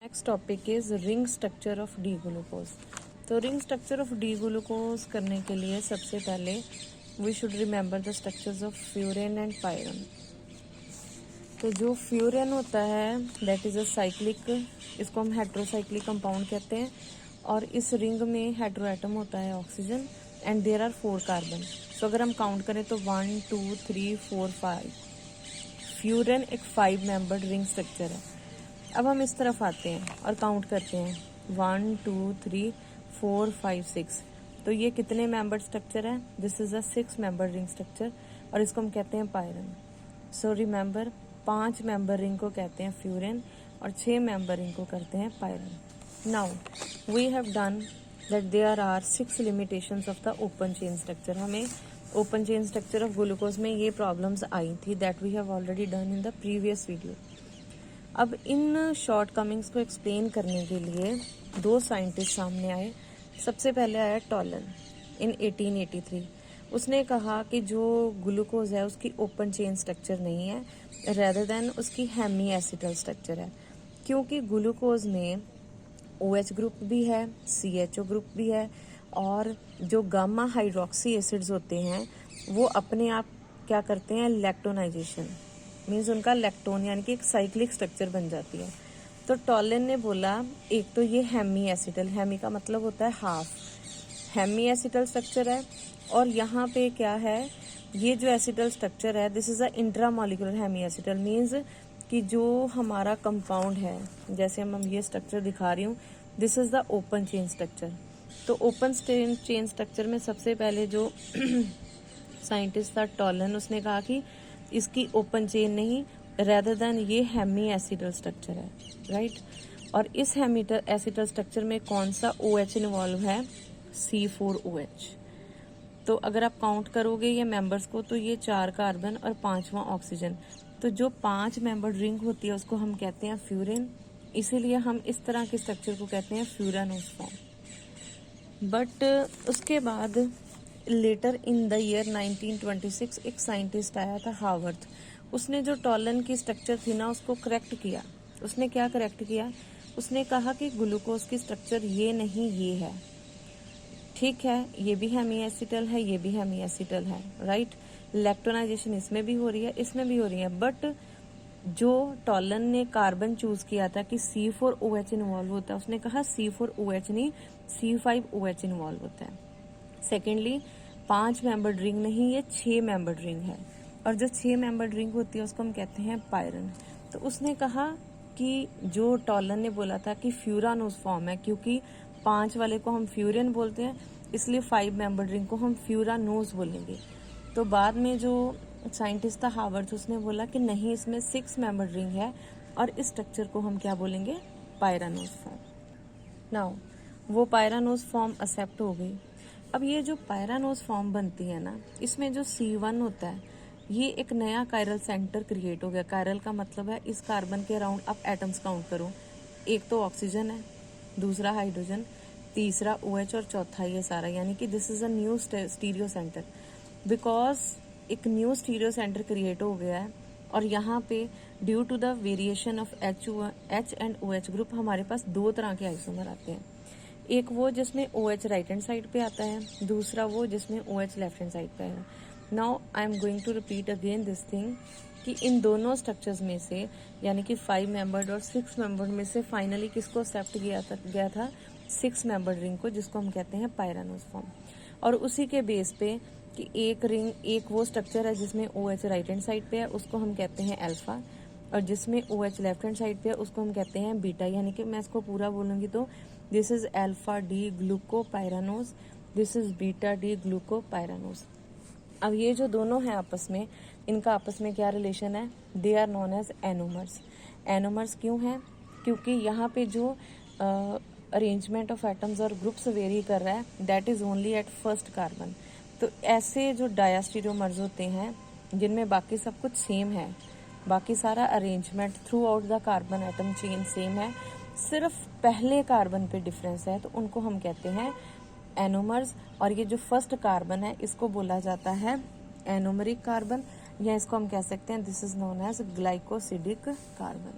Next topic is ring structure of D glucose. तो ring structure of D glucose करने के लिए सबसे पहले we should remember the structures of furan and pyran. तो जो फ्यूरेन होता है दैट इज अ साइक्लिक, इसको हम हेट्रोसाइक्लिक कंपाउंड कहते हैं, और इस रिंग में हेट्रो एटम होता है oxygen and there are 4 carbon. So अगर हम काउंट करें तो 1 2 3 4 5। फ्यूरेन एक 5 मेंबर्ड रिंग स्ट्रक्चर है। अब हम इस तरफ आते हैं और काउंट करते हैं 1 2 3 4 5 6। तो ये कितने मेंबर स्ट्रक्चर है? This is a 6 member ring structure और इसको हम कहते हैं पायरन। सो रिमेंबर 5 मेंबर रिंग को कहते हैं फ्यूरेन और 6 मेंबर रिंग को करते हैं pyran. Now we have done that there are 6 limitations of the open chain structure. हमें open chain structure of glucose में ये प्रॉब्लम्स आई थी that we have already done in the previous video. अब इन शॉर्ट कमिंग्स को explain करने के लिए 2 साइंटिस्ट सामने आए। सबसे पहले आया टॉलन इन 1883। उसने कहा कि जो ग्लूकोज है उसकी ओपन चेन स्ट्रक्चर नहीं है, रेदर देन उसकी हेमी एसिटल स्ट्रक्चर है, क्योंकि ग्लूकोज में OH ग्रुप भी है, CHO ग्रुप भी है, और जो गामा हाइड्रोक्सी एसिड्स होते हैं वो अपने आप क्या करते हैं, लैक्टोनाइजेशन मीन्स उनका लैक्टोन यानी कि एक साइक्लिक स्ट्रक्चर बन जाती है। तो टॉलन ने बोला एक तो ये हेमी एसिटल, हेमी का मतलब होता है हाफ, हेमी एसिटल स्ट्रक्चर है, और यहाँ पे क्या है, ये जो एसिटल स्ट्रक्चर है this is a intramolecular hemiacetal, means कि जो हमारा कंपाउंड है, जैसे हम ये स्ट्रक्चर दिखा रही हूँ, this is the open chain structure. तो ओपन चेन स्ट्रक्चर में सबसे पहले जो साइंटिस्ट था टॉलन, उसने कहा कि इसकी ओपन चेन नहीं, रेदर देन ये हेमी एसिडल स्ट्रक्चर है, राइट। और इस हेमी एसिडल स्ट्रक्चर में कौन सा OH इन्वॉल्व है? C4OH। तो अगर आप काउंट करोगे ये मेंबर्स को तो ये 4 कार्बन और 5वां ऑक्सीजन। तो जो 5 मेंबर रिंग होती है उसको हम कहते हैं फ्यूरेन, इसीलिए हम इस तरह के स्ट्रक्चर को कहते हैं फ्यूरानोस फॉर्म। बट उसके बाद लेटर इन द ईयर 1926 एक साइंटिस्ट आया था हावर्थ। उसने जो टॉलन की स्ट्रक्चर थी ना उसको करेक्ट किया। उसने क्या करेक्ट किया? उसने कहा कि ग्लूकोज की स्ट्रक्चर ये नहीं ये है, ठीक है, ये भी हेमी एसिटल है, ये भी हेमी एसिटल है, राइट। लैक्टोनाइजेशन इसमें भी हो रही है, इसमें भी हो रही है, बट जो टॉलन ने कार्बन चूज किया था कि C4OH इन्वॉल्व होता है, उसने कहा C4OH नहीं, C5OH इन्वॉल्व होता है। सेकेंडली 5 मेंबर्ड रिंग नहीं, ये 6 मेंबर्ड रिंग है, और जो 6 मेंबर्ड रिंग होती है उसको हम कहते हैं पायरन। तो उसने कहा कि जो टॉलन ने बोला था कि फ्यूरानोस फॉर्म है, क्योंकि 5 वाले को हम फ्यूरेन बोलते हैं, इसलिए 5 मेंबर्ड रिंग को हम फ्यूरानोस बोलेंगे। तो बाद में जो साइंटिस्ट था हावर्थ, उसने बोला कि नहीं, इसमें 6 मेंबर्ड रिंग है और इस स्ट्रक्चर को हम क्या बोलेंगे, पायरानोस फॉर्म। नाउ वो पायरानोस फॉर्म एक्सेप्ट हो गई। अब ये जो पायरानोस फॉर्म बनती है ना, इसमें जो C1 होता है ये एक नया कायरल सेंटर क्रिएट हो गया। कायरल का मतलब है इस कार्बन के अराउंड आप एटम्स काउंट करो, एक तो ऑक्सीजन है, दूसरा हाइड्रोजन, तीसरा OH और चौथा ये सारा, यानी कि this is a new stereo centre. Because एक न्यू स्टीरियो सेंटर क्रिएट हो गया है, और यहाँ पे due to the variation of H and OH group हमारे पास 2 तरह के आइसोमर आते हैं। एक वो जिसमें OH राइट हैंड साइड पे आता है, दूसरा वो जिसमें OH लेफ्ट हैंड साइड पे है। Now I am going to repeat again this thing कि इन दोनों स्ट्रक्चर्स में से, यानी कि 5 मेंबर्ड और 6 मेंबर्ड में से फाइनली किसको एक्सेप्ट गया था 6 मेंबर्ड रिंग को, जिसको हम कहते हैं पायरानोस फॉर्म। और उसी के बेस पे कि एक रिंग, एक वो स्ट्रक्चर है जिसमें OH राइट हैंड साइड पे है, उसको हम कहते हैं अल्फा, और जिसमें OH लेफ्ट हैंड साइड पे है उसको हम कहते हैं बीटा। यानी कि मैं इसको पूरा बोलूंगी तो this is alpha D glucopyranose, this is beta D glucopyranose. अब ये जो दोनों हैं आपस में, इनका आपस में क्या रिलेशन है? They are known as anomers. Anomers क्यों है? क्योंकि यहाँ पे जो अरेंजमेंट ऑफ एटम्स और ग्रुप्स वेरी कर रहा है that is only at first carbon. तो ऐसे जो डायस्टीरियोमर्स होते हैं जिनमें बाकी सब कुछ सेम है, बाकी सारा arrangement through out the carbon atom chain same है, सिर्फ पहले कार्बन पे डिफरेंस है, तो उनको हम कहते हैं एनोमर्स। और ये जो फर्स्ट कार्बन है इसको बोला जाता है एनोमरिक कार्बन, या इसको हम कह सकते हैं this is known as glycosidic carbon.